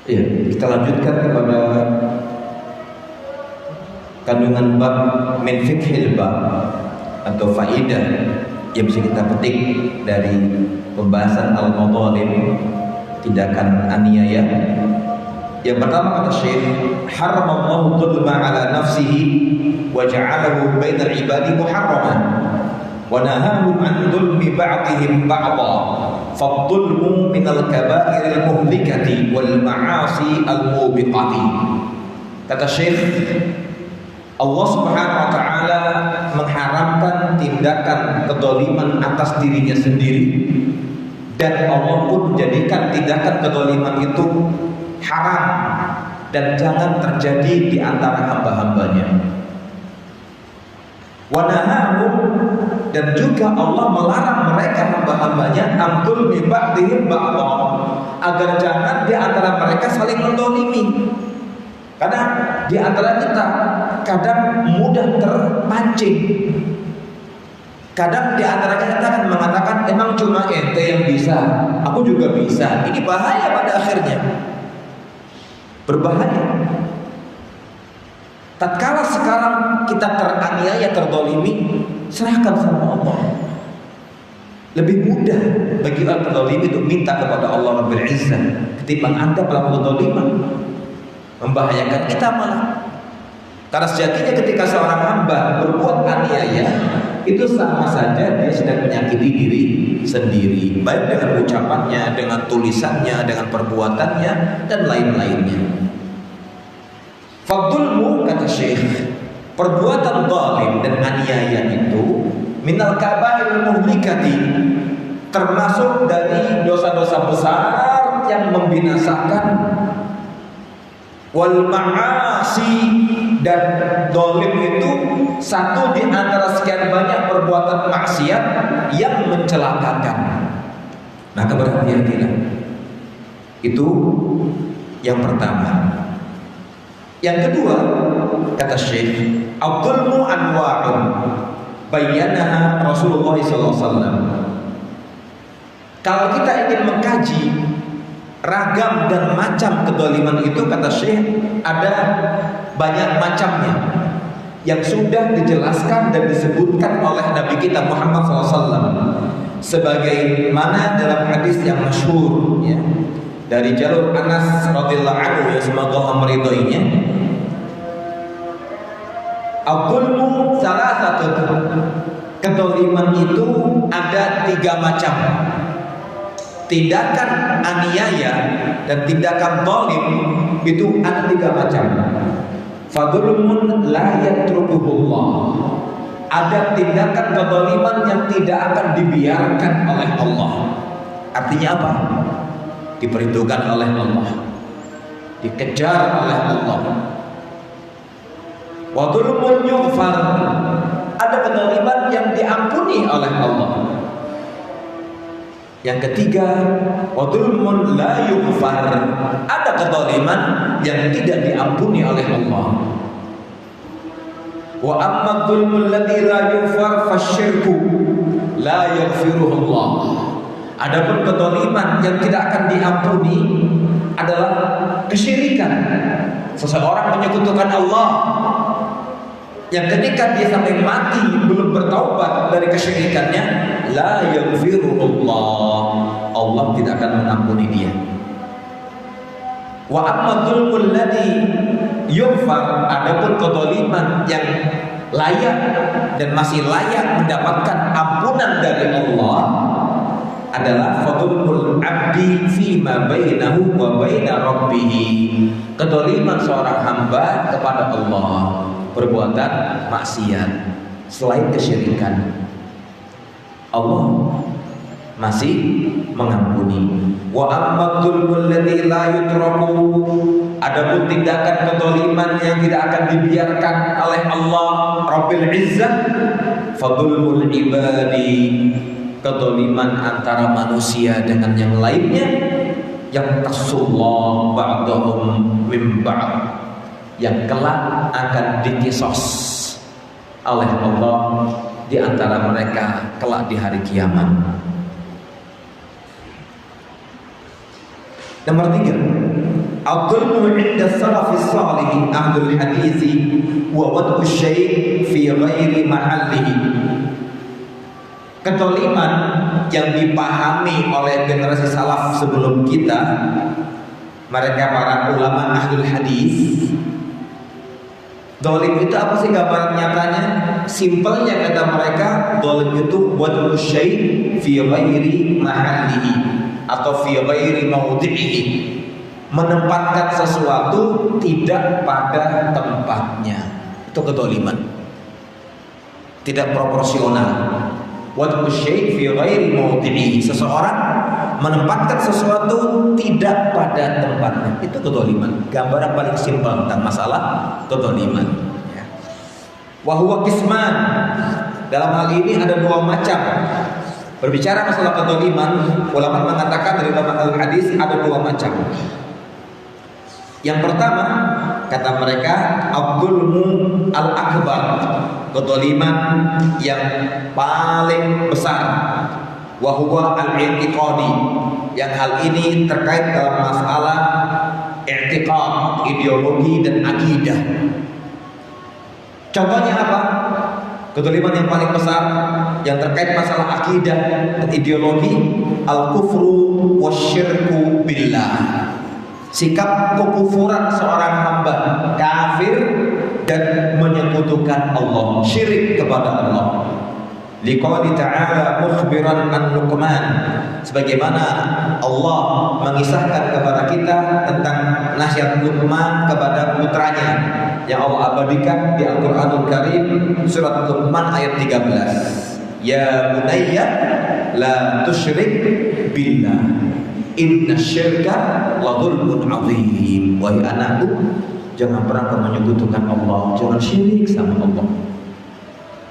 Ya, kita lanjutkan kepada kandungan bab min fiqhil bab atau faidah yang bisa kita petik dari pembahasan al-madhalim, tindakan aniaya. Yang pertama kata Syekh, haramallahu dzulma ala nafsihi wa ja'alahu bainal ibadi muharraman wa nahahum an dzulmi ba'dihim ba'dha fadh-dhulmu minal kaba'iril muhlikati wal ma'asi al-mubiqati. Kata Syekh, Allah Subhanahu wa taala mengharamkan tindakan kedzaliman atas dirinya sendiri, dan Allah pun menjadikan tindakan kedzaliman itu haram dan jangan terjadi di antara hamba-hambanya. Wa nahahum, dan juga Allah melarang mereka hamba-hambanya amdul bi ba'dihim ba'dha, agar jangan di antara mereka saling mendolimi. Karena di antara kita kadang mudah terpancing. Kadang di antara kita kan mengatakan emang cuma ente yang bisa, aku juga bisa. Ini bahaya pada akhirnya. Berbahaya. Tatkala sekarang kita teraniaya, terdolimi, serahkan sama Allah. Lebih mudah bagi orang terdolimi itu minta kepada Allah Rabbil Izzah ketimbang Anda melakukan doliman, membahayakan kita malah. Karena sejatinya ketika seorang hamba berbuat aniaya, itu sama saja dia sedang menyakiti diri sendiri, baik dengan ucapannya, dengan tulisannya, dengan perbuatannya, dan lain-lainnya. Fadulmu, kata Syekh, perbuatan zalim dan aniaya itu minal kaba'iril muhlikati, termasuk dari dosa-dosa besar yang membinasakan, wal ma'asi, dan zalim itu satu di antara sekian banyak perbuatan maksiat yang mencelakakan. Maka berhati-hatilah. Itu yang pertama. Yang kedua, kata Syekh, al-dzulmu anwa'un bayyanaha Rasulullah SAW. Kalau kita ingin mengkaji ragam dan macam kedzaliman itu, kata Syekh, ada banyak macamnya yang sudah dijelaskan dan disebutkan oleh Nabi kita Muhammad SAW, sebagaimana dalam hadis yang masyhur, ya, dari jalur Anas radhiyallahu anhu, yang semoga Allah meridhoinya. Al-dzulmu salah satu, kedzaliman itu ada 3 macam. Tindakan aniaya dan tindakan zalim itu ada 3 macam. Fadzulmun la yatrukuhullah, ada tindakan kezaliman yang tidak akan dibiarkan oleh Allah. Artinya apa? Diperhitungkan oleh Allah, dikejar oleh Allah. Wa dzulmun yughfar, ada kezaliman yang diampuni oleh Allah. Yang ketiga, wa dzulmun la yughfar, ada kezaliman yang tidak diampuni oleh Allah. Wa amma dzulmul ladzi la yughfar fasyirku la yaghfiruhu Allah. Adapun kezaliman yang tidak akan diampuni adalah kesyirikan. Seseorang menyekutukan Allah, yang ketika dia sampai mati belum bertaubat dari kesyirikannya, la yaghfirullah, Allah tidak akan mengampuni dia. Wa amma dzulmul ladzi yughfar, adapun kedzaliman yang layak dan masih layak mendapatkan ampunan dari Allah adalah fadzulmul abdi fima bainahu wa baina rabbih, kedzaliman seorang hamba kepada Allah, perbuatan maksiat selain kesyirikan, Allah masih mengampuni. Wa amma dzulmul ladzi la yutraku, adapun tindakan kedzaliman yang tidak akan dibiarkan oleh Allah Rabbil Izzah, fadzulmul ibadi, kedzaliman antara manusia dengan yang lainnya, yang tasullah ba'dahum min ba'd, yang kelak akan dikisos oleh Allah di antara mereka kelak di hari kiamat. Nomor 3, Al-dhulmu 'inda salafis salih ahlul hadits wa wad'u syai' fi ghairi mahallihi. Kedoliman yang dipahami oleh generasi salaf sebelum kita, mereka para ulama ahlul hadis. Dolim itu apa sih gambaran nyatanya? Simpelnya kata mereka, dolim itu wad'u syai' fi ghairi mahallihi atau fi ghairi mawdi'ihi, menempatkan sesuatu tidak pada tempatnya. Itu kedoliman, tidak proporsional. Wad'u syai' fi ghairi mawdi'ihi, seseorang menempatkan sesuatu tidak pada tempatnya, itu kedoliman. Gambaran paling simpel tentang masalah kedoliman. Wa huwa qisman, dalam hal ini ada dua macam. Berbicara masalah kedoliman, ulama mengatakan dari ulama al-hadis ada dua macam. Yang pertama, kata mereka, al-dhulmu al-akbar, kedoliman yang paling besar. Wa huwa al-i'tiqadi, yang hal ini terkait dalam masalah i'tiqad, ideologi dan akidah. Contohnya apa? Kedoliman yang paling besar yang terkait masalah akidah dan ideologi, al-kufru wasyirku billah, sikap kekufuran seorang hamba, kafir dan menyekutukan Allah, syirik kepada Allah. Liqauli ta'ala mukhbiran an Luqman, sebagaimana Allah mengisahkan kepada kita tentang nasihat Luqman kepada putranya yang Allah abadikan di Al-Qur'anul Karim, surat Luqman ayat 13. Ya bunayya la tusyrik billah innasyirka la dzulmun 'adzim. Wahai anakku, jangan pernah kau menyekutukan Allah, jangan syirik sama Allah.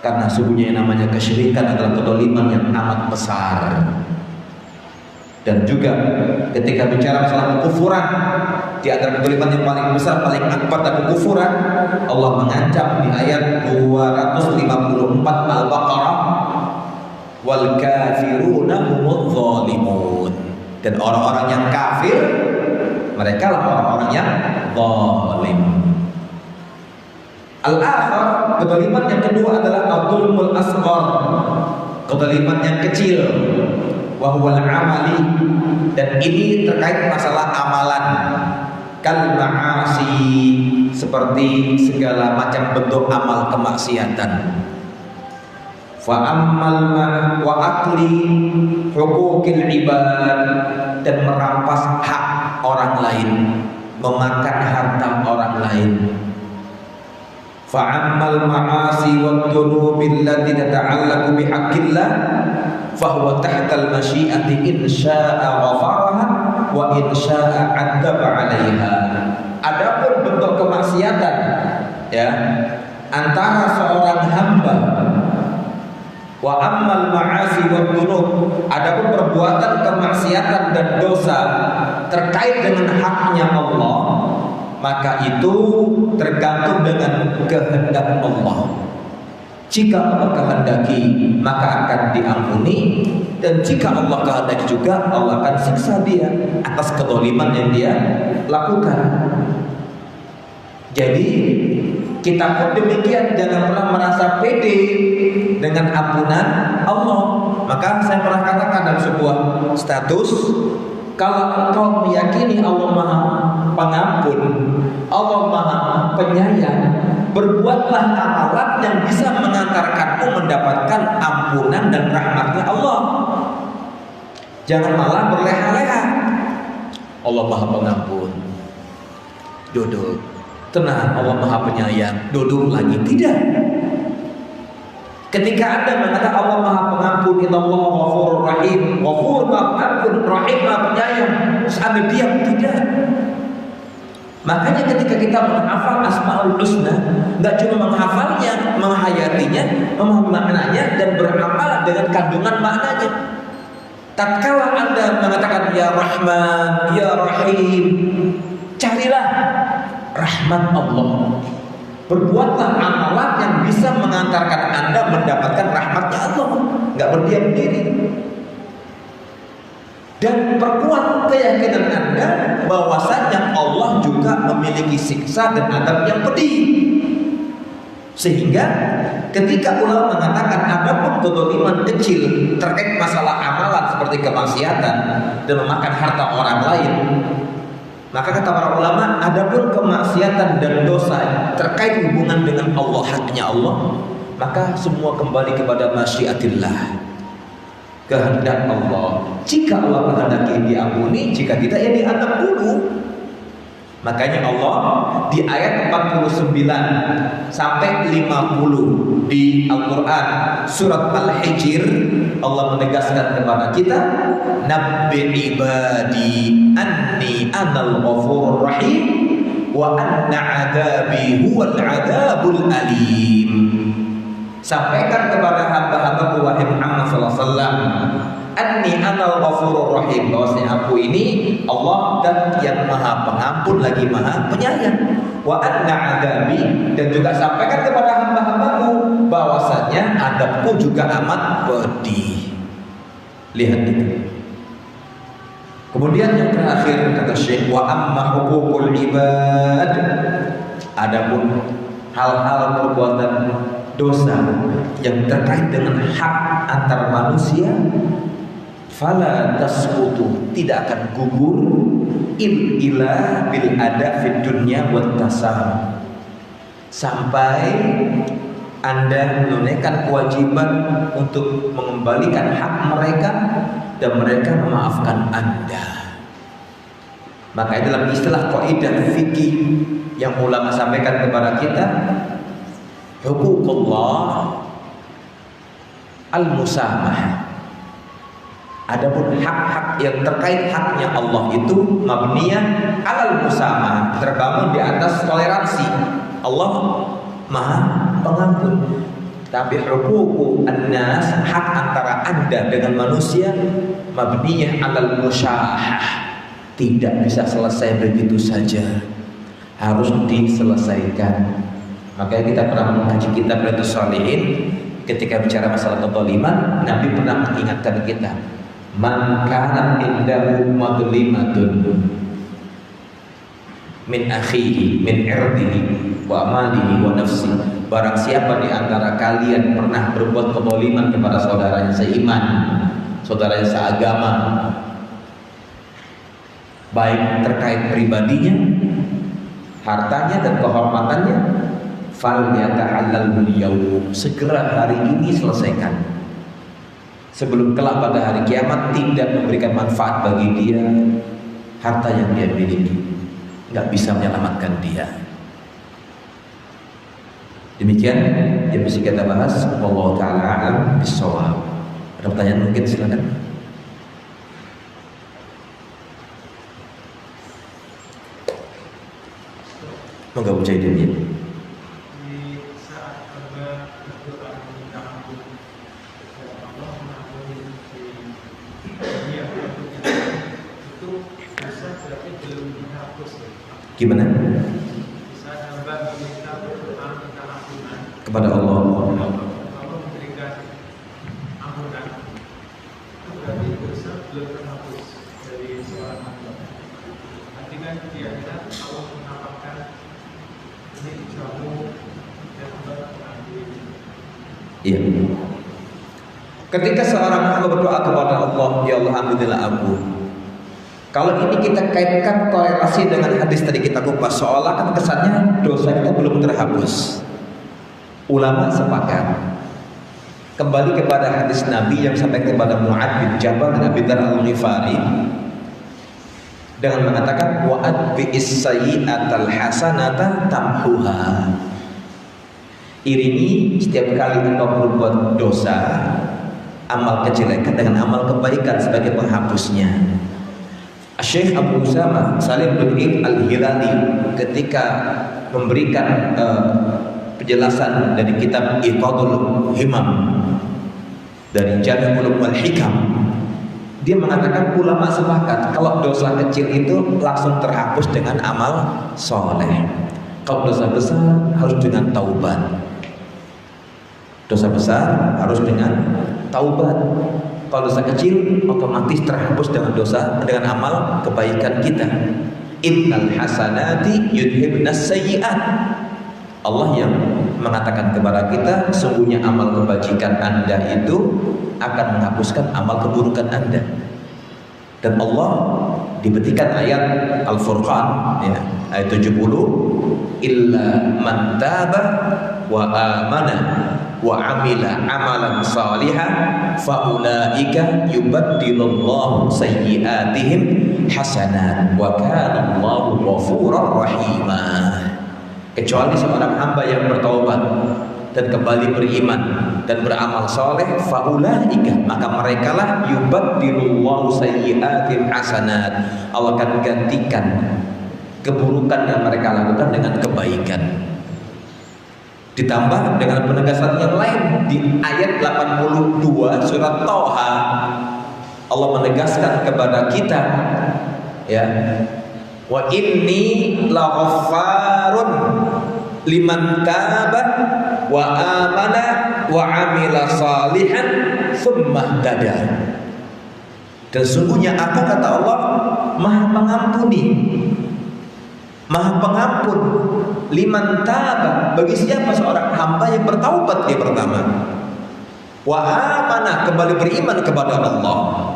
Karena sesungguhnya yang namanya kesyirikan adalah kedoliman yang amat besar. Dan juga ketika bicara masalah kekufuran, di antara kedoliman yang paling besar, paling akbar dan kekufuran, Allah mengancam di ayat 254 Al-Baqarah, wal kafiruna humudz zalimun, dan orang-orang yang kafir, mereka lah orang-orang yang zalim. Al-akhar, kedoliman yang kedua adalah al-dhulmul asghar, kedoliman yang kecil, wa huwal amali, dan ini terkait masalah amalan, kal ma'asi, seperti segala macam bentuk amal kemaksiatan. Fa ammal wa akli huquqil ibad, dan merampas hak orang lain, memakan harta orang lain. Fa'ammal ma'asi wa dhunubi allati tata'allaqu bihaqqillah fahuwa tahtal masyiati in syaa'a ghafaraha wa in syaa'a 'adzaba 'alaiha. Adapun bentuk kemaksiatan, ya, antara seorang hamba, wa ammal ma'asi wa dhunub, adapun perbuatan kemaksiatan dan dosa terkait dengan haknya Allah, maka itu tergantung dengan kehendak Allah. Jika Allah kehendaki, maka akan diampuni, dan jika Allah kehendaki juga, Allah akan siksa dia atas kedoliman yang dia lakukan. Jadi kita pun demikian, jangan pernah merasa pede dengan ampunan Allah. Maka saya pernah katakan dalam sebuah status, kalau engkau meyakini Allah Maha Pengampun, Allah Maha Penyayang, berbuatlah amalan yang bisa mengantarkanmu mendapatkan ampunan dan rahmatnya Allah. Jangan malah berleha-leha. Allah Maha Pengampun, duduk. Tenang, Allah Maha Penyayang, duduk lagi. Tidak. Ketika Anda mengatakan Allah Maha Pengampun, Innallaha Ghafurur Rahim, Ghafur Maha Pengampun, Rahim Maha Penyayang, terus Anda diam, tidak. Makanya ketika kita menghafal Asmaul Husna, nggak cuma menghafalnya, menghayatinya, memahami maknanya, dan beramal dengan kandungan maknanya. Tatkala Anda mengatakan Ya Rahman, Ya Rahim, carilah rahmat Allah. Berbuatlah amalan yang bisa mengantarkan Anda mendapatkan rahmatnya Allah. Nggak berdiam diri. dan perkuat keyakinan Anda bahwasanya Allah juga memiliki siksa dan adab yang pedih. Sehingga ketika ulama mengatakan adapun kezaliman kecil terkait masalah amalan seperti kemaksiatan dan memakan harta orang lain, maka kata para ulama, adapun kemaksiatan dan dosa terkait hubungan dengan Allah, haknya Allah, maka semua kembali kepada masyiatillah, kehendak Allah. Jika Allah menghendaki diampuni, jika tidak ya diadab dulu. Makanya Allah di ayat 49 sampai 50 di Al-Quran surat Al-Hijr, Allah menegaskan kepada kita, nabbi ibadi anni anal ghafurur rahim wa anna adabi huwal adabul alim. Sampaikan kepada hamba-hambaku wahai Muhammad sallallahu alaihi wasallam, anni anal ghafurur rahim, bahwasanya aku ini Allah dan yang maha pengampun lagi maha penyayang. Wa anna adabi, dan juga sampaikan kepada hamba-hambaku bahwasanya adabku juga amat pedih. Lihat itu. Kemudian yang terakhir kata Syekh, wa amma huququl ibad, adapun hal-hal perbuatan dosa yang terkait dengan hak antar manusia, fala tasqutu, tidak akan gugur illa bil ada fid dunya wat tasam, sampai Anda menunaikan kewajiban untuk mengembalikan hak mereka dan mereka memaafkan Anda. Maka dalam istilah kaidah fikih yang ulama sampaikan kepada kita, huququllah al-musamah. Adapun hak-hak yang terkait haknya Allah itu mabniyah alal musamah, terbangun di atas toleransi. Allah Maha Pengampun. Tapi huququ an-nas, hak antara Anda dengan manusia, mabniyah alal musyahah, tidak bisa selesai begitu saja, harus diselesaikan. Makanya kita pernah mengkaji kitab Riyadhus Shalihin, ketika bicara masalah kezaliman, Nabi pernah mengingatkan kita, man kana indahu madlimatun min akhihi min irdihi wa amalihi wa nafsi, barang siapa di antara kalian pernah berbuat kezaliman kepada saudaranya seiman, saudaranya seagama, baik terkait pribadinya, hartanya dan kehormatannya, fal yata'allal yaum, segera hari ini selesaikan, sebelum kelak pada hari kiamat tidak memberikan manfaat bagi dia harta yang dia miliki, nggak bisa menyelamatkan dia. Demikian yang bisa kita bahas. Wallahu ta'ala a'lam bissawab. Ada pertanyaan mungkin, silakan. Moga ucai dunia. Gimana? Kepada Allah. Iya. Ketika seorang hamba berdoa kepada Allah, ya Allah ampunilah aku. Kalau ini kita kaitkan korelasi dengan hadis tadi kita kupas, seolah kan kesannya dosa kita belum terhapus. Ulama sepakat kembali kepada hadis Nabi yang sampai kepada Mu'adz bin Jabal dan Abi Dzar Al-Ghifari dengan mengatakan wa'ad bi'is sayyi'atal hasanata tamhuha. Iringi setiap kali engkau berbuat dosa, amal kejelekan dengan amal kebaikan sebagai penghapusnya. Syekh Abu Usama Salim bin Id Al-Hilali ketika memberikan penjelasan dari kitab Iqadul Himam dari Jami' Ulum wal Hikam, dia mengatakan ulama sepakat kalau dosa kecil itu langsung terhapus dengan amal soleh. Kalau dosa besar harus dengan taubat. Dosa besar harus dengan taubat. Kalau dosa kecil otomatis terhapus dengan amal kebaikan kita. Innal hasanati yudhibnas sayyi'at. Allah yang mengatakan kepada kita, sungguhnya amal kebajikan Anda itu akan menghapuskan amal keburukan Anda. Dan Allah dibetikan ayat Al-Furqan ya, ayat 70, illa man taba wa amana wa amila amalan salihan faulaika yubaddilullahu sayyiatihim hasanat wa kana Allahu ghafurur rahimah. Kecuali seorang hamba yang bertaubat dan kembali beriman dan beramal soleh, faulaika, maka merekalah yubaddilullahu sayyiatihim hasanat. Allah akan gantikan keburukan yang mereka lakukan dengan kebaikan. Ditambah dengan penegasan yang lain di ayat 82 surat Thaha, Allah menegaskan kepada kita ya, wa inni laghaffarun liman taba wa amana wa amila salihan tsumma ihtada. Dan sungguhnya aku, kata Allah, Maha Pengampuni, Maha Pengampun, liman taba, bagi siapa? Seorang hamba yang bertaubat dia pertama, wa amana, kembali beriman kepada Allah,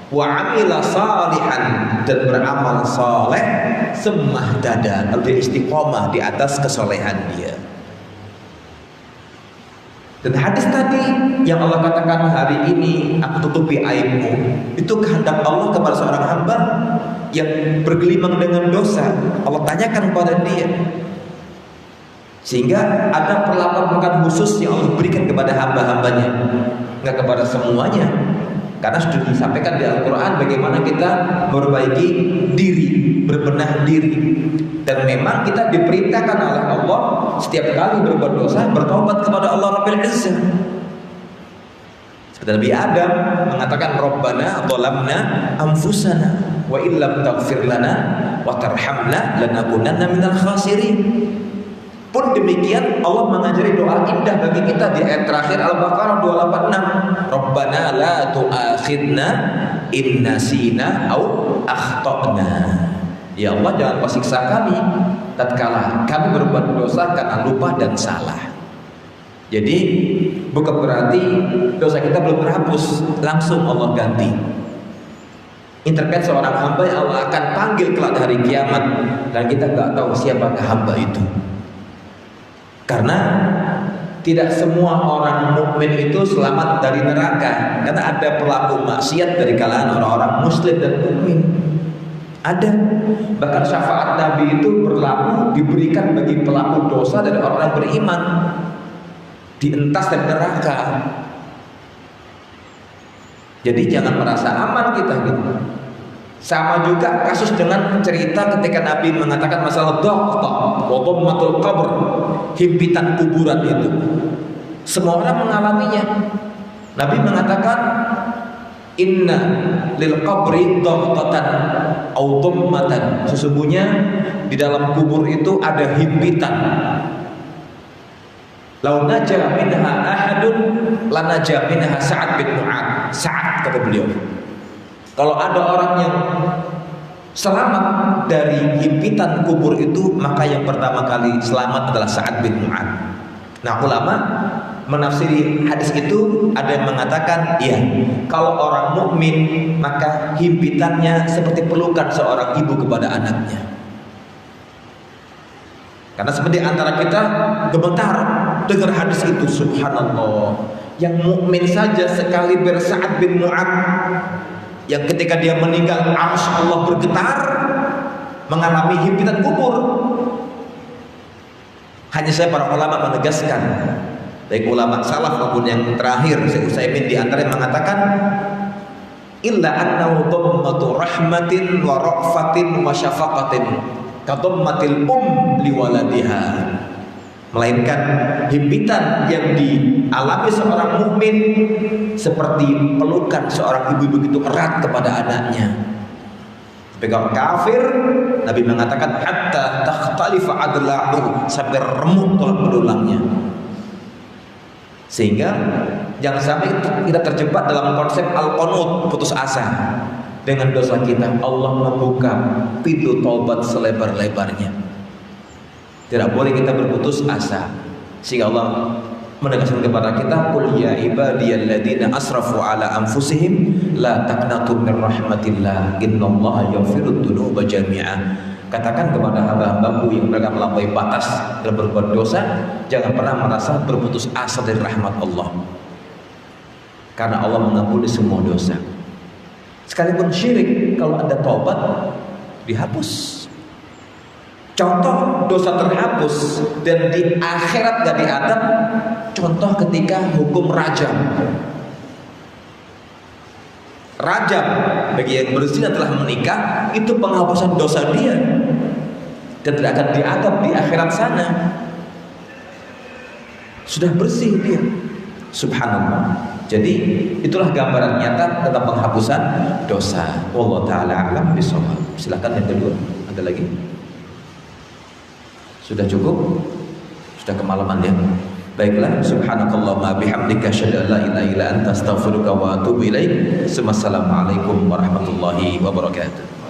wa amila salihan, dan beramal saleh, tsumma ihtada, lalu dia istiqomah di atas kesolehan dia. Dan hadis tadi yang Allah katakan, hari ini aku tutupi aibmu, itu kehendak Allah kepada seorang hamba yang bergelimang dengan dosa. Allah tanyakan kepada dia, sehingga ada perlakuan khusus yang Allah berikan kepada hamba-hambanya, nggak kepada semuanya. Karena sudah disampaikan di Al-Quran bagaimana kita memperbaiki diri, berbenah diri. Dan memang kita diperintahkan oleh Allah setiap kali berbuat dosa bertaubat kepada Allah Rabbil Izzah. Seperti Nabi Adam mengatakan, Rabbana dhalamna anfusana wa illam taghfir lana wa tarhamna lanakunanna minal khasirin. Pun demikian Allah mengajari doa indah bagi kita di ayat terakhir Al-Baqarah 286. Rabbana la tu'akhidna in nasina au akhtana. Ya Allah, jangan kau siksa kami tatkala kami berbuat dosa karena lupa dan salah. Jadi bukan berarti dosa kita belum terhapus, langsung Allah ganti. Intervensi seorang hamba yang Allah akan panggil kelak hari kiamat, dan kita nggak tahu siapakah hamba itu. Karena tidak semua orang mukmin itu selamat dari neraka, karena ada pelaku maksiat dari kalangan orang-orang muslim dan mukmin. Ada, bahkan syafaat Nabi itu berlaku, diberikan bagi pelaku dosa dari orang beriman, dientas dari neraka. Jadi jangan merasa aman kita gitu. Sama juga kasus dengan cerita ketika Nabi mengatakan masalah dhaqqa wa dhammatul qabr, himpitan kuburan itu. Semua orang mengalaminya. Nabi mengatakan, inna lil qabri dhaqatan au dhammatan, sesungguhnya di dalam kubur itu ada himpitan. Lau naja minha ahadun lanaja minha Sa'ad bin Mu'adz. Sa'ad, kata beliau, kalau ada orang yang selamat dari himpitan kubur itu, maka yang pertama kali selamat adalah Sa'ad bin Mu'adz. Nah, ulama menafsiri hadis itu ada yang mengatakan, ya, kalau orang mukmin maka himpitannya seperti pelukan seorang ibu kepada anaknya. Karena seperti antara kita gemetar dengar hadis itu, subhanallah. Yang mukmin saja sekali Sa'ad bin Mu'adz yang ketika dia meninggal arsy Allah bergetar, mengalami himpitan kubur. Hanya saya para ulama menegaskan, baik ulama salaf maupun yang terakhir, Syekh Utsaimin di antara yang mengatakan, illa annahu dhammatu rahmatin wa ra'fatin wa syafaqatin ka dhammatil liwaladiha. Melainkan himpitan yang dialami seorang mukmin seperti pelukan seorang ibu begitu erat kepada anaknya. Tapi kalau kafir, Nabi mengatakan hatta takhtalifa adla'u, sampai remuk tulang belulangnya. Sehingga Jangan sampai kita terjebak dalam konsep al-qanut, putus asa. Dengan dosa kita, Allah membuka pintu taubat selebar-lebarnya. Tidak boleh kita berputus asa. Sehingga Allah menegaskan kepada kita, qul ya ibadiyalladzina asrafu ala anfusihim la taqnatu min rahmatillah innallaha yaghfirud dzunuba jami'a. Katakan kepada hamba-hambaku yang mereka melampaui batas dan berbuat dosa, jangan pernah merasa berputus asa dari rahmat Allah, karena Allah mengampuni semua dosa. Sekalipun syirik, kalau ada taubat dihapus. Contoh dosa terhapus dan di akhirat gak diadab, contoh ketika hukum rajam. Rajam bagi yang berzina telah menikah, itu penghapusan dosa dia dan tidak akan diadab di akhirat sana. Sudah bersih dia. Subhanallah. Jadi itulah gambaran nyata tentang penghapusan dosa. Wallahu taala a'lam bishawab. Silakan yang kedua. Ada lagi? Sudah cukup? Sudah kemalaman ya? Baiklah, subhanakallahumma bihamdika asyhadu an la ilaha illa anta astaghfiruka wa atubu ilaik. Assalamualaikum warahmatullahi wabarakatuh.